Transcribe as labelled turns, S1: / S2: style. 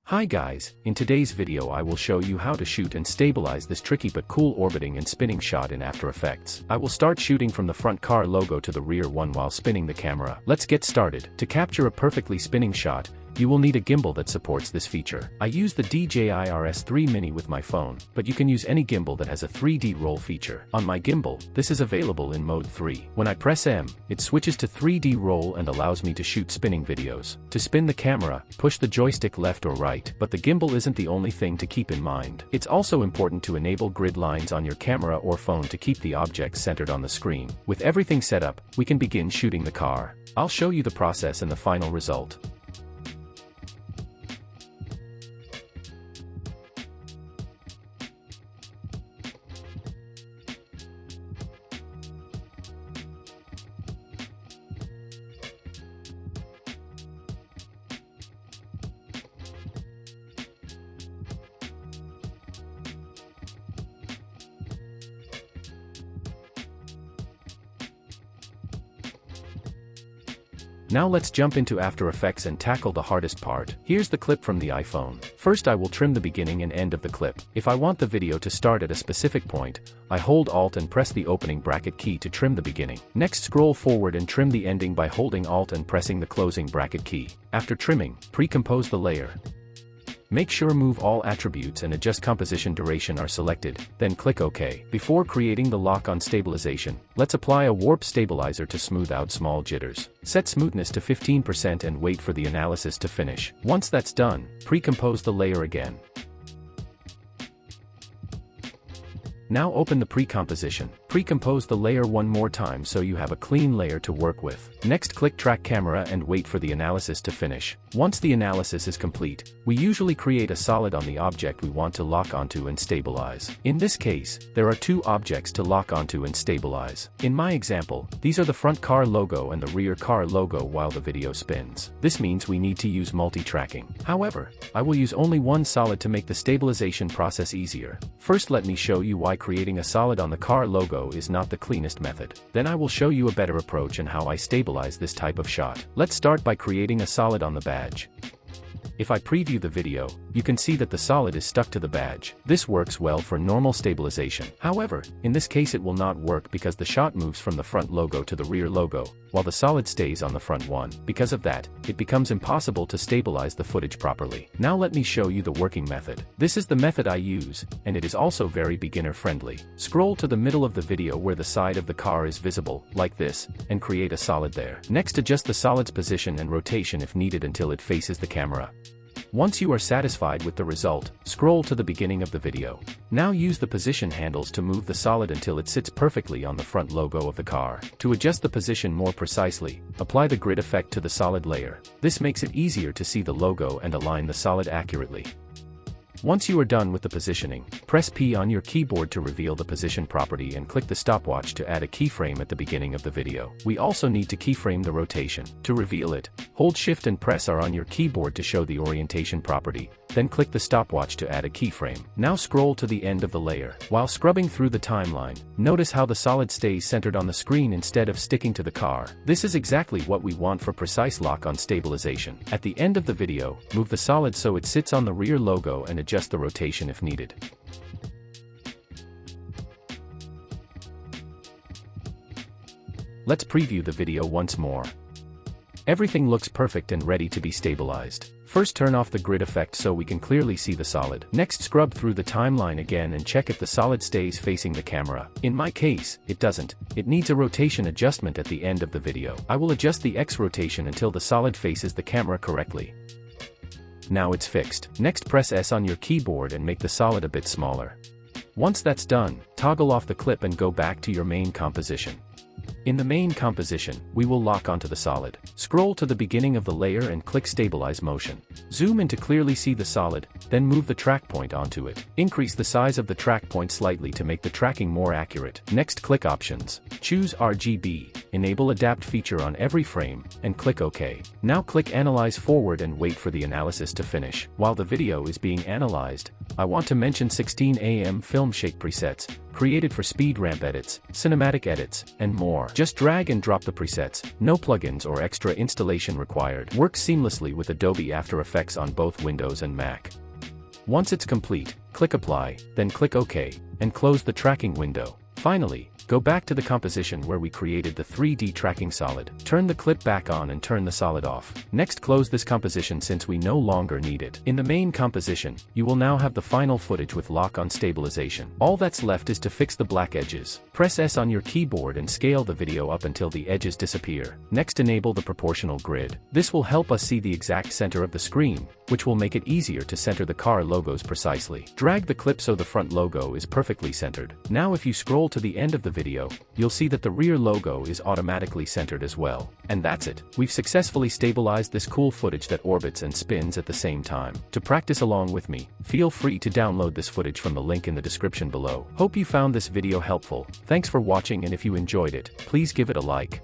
S1: Hi guys, in today's video I will show you how to shoot and stabilize this tricky but cool orbiting and spinning shot in After Effects. I will start shooting from the front car logo to the rear one while spinning the camera. Let's get started. To capture a perfectly spinning shot, you will need a gimbal that supports this feature. I use the DJI RS3 Mini with my phone, but you can use any gimbal that has a 3D roll feature. On my gimbal, this is available in mode 3. When I press M, it switches to 3D roll and allows me to shoot spinning videos. To spin the camera, push the joystick left or right, but the gimbal isn't the only thing to keep in mind. It's also important to enable grid lines on your camera or phone to keep the objects centered on the screen. With everything set up, we can begin shooting the car. I'll show you the process and the final result. Now let's jump into After Effects and tackle the hardest part. Here's the clip from the iPhone. First I will trim the beginning and end of the clip. If I want the video to start at a specific point, I hold Alt and press the opening bracket key to trim the beginning. Next scroll forward and trim the ending by holding Alt and pressing the closing bracket key. After trimming, pre-compose the layer. Make sure Move All Attributes and Adjust Composition Duration are selected, then click OK. Before creating the lock-on stabilization, let's apply a warp stabilizer to smooth out small jitters. Set smoothness to 15% and wait for the analysis to finish. Once that's done, pre-compose the layer again. Now open the pre-composition. Pre-compose the layer one more time so you have a clean layer to work with. Next click Track Camera and wait for the analysis to finish. Once the analysis is complete, we usually create a solid on the object we want to lock onto and stabilize. In this case, there are two objects to lock onto and stabilize. In my example, these are the front car logo and the rear car logo while the video spins. This means we need to use multi-tracking. However, I will use only one solid to make the stabilization process easier. First let me show you why creating a solid on the car logo is not the cleanest method. Then I will show you a better approach and how I stabilize this type of shot. Let's start by creating a solid on the badge. If I preview the video, you can see that the solid is stuck to the badge. This works well for normal stabilization. However, in this case it will not work because the shot moves from the front logo to the rear logo, while the solid stays on the front one. Because of that, it becomes impossible to stabilize the footage properly. Now let me show you the working method. This is the method I use, and it is also very beginner friendly. Scroll to the middle of the video where the side of the car is visible, like this, and create a solid there. Next adjust the solid's position and rotation if needed until it faces the camera. Once you are satisfied with the result, scroll to the beginning of the video. Now use the position handles to move the solid until it sits perfectly on the front logo of the car. To adjust the position more precisely, apply the grid effect to the solid layer. This makes it easier to see the logo and align the solid accurately. Once you are done with the positioning, press P on your keyboard to reveal the position property and click the stopwatch to add a keyframe at the beginning of the video. We also need to keyframe the rotation. To reveal it, hold Shift and press R on your keyboard to show the orientation property, then click the stopwatch to add a keyframe. Now scroll to the end of the layer. While scrubbing through the timeline, notice how the solid stays centered on the screen instead of sticking to the car. This is exactly what we want for precise lock-on stabilization. At the end of the video, move the solid so it sits on the rear logo and adjust the rotation if needed. Let's preview the video once more. Everything looks perfect and ready to be stabilized. First turn off the grid effect so we can clearly see the solid. Next scrub through the timeline again and check if the solid stays facing the camera. In my case, it doesn't. It needs a rotation adjustment at the end of the video. I will adjust the X rotation until the solid faces the camera correctly. Now it's fixed. Next press S on your keyboard and make the solid a bit smaller. Once that's done, toggle off the clip and go back to your main composition. In the main composition, we will lock onto the solid. Scroll to the beginning of the layer and click Stabilize Motion. Zoom in to clearly see the solid, then move the track point onto it. Increase the size of the track point slightly to make the tracking more accurate. Next click Options. Choose RGB, enable Adapt feature on every frame, and click OK. Now click Analyze Forward and wait for the analysis to finish. While the video is being analyzed, I want to mention 16:am film shake presets, created for speed ramp edits, cinematic edits, and more. Just drag and drop the presets, no plugins or extra installation required. Works seamlessly with Adobe After Effects on both Windows and Mac. Once it's complete, click Apply, then click OK, and close the tracking window. Finally, go back to the composition where we created the 3D tracking solid. Turn the clip back on and turn the solid off. Next, close this composition since we no longer need it. In the main composition, you will now have the final footage with lock-on stabilization. All that's left is to fix the black edges. Press S on your keyboard and scale the video up until the edges disappear. Next, enable the proportional grid. This will help us see the exact center of the screen, which will make it easier to center the car logos precisely. Drag the clip so the front logo is perfectly centered. Now if you scroll to the end of the video, you'll see that the rear logo is automatically centered as well. And that's it. We've successfully stabilized this cool footage that orbits and spins at the same time. To practice along with me, feel free to download this footage from the link in the description below. Hope you found this video helpful. Thanks for watching, and if you enjoyed it, please give it a like.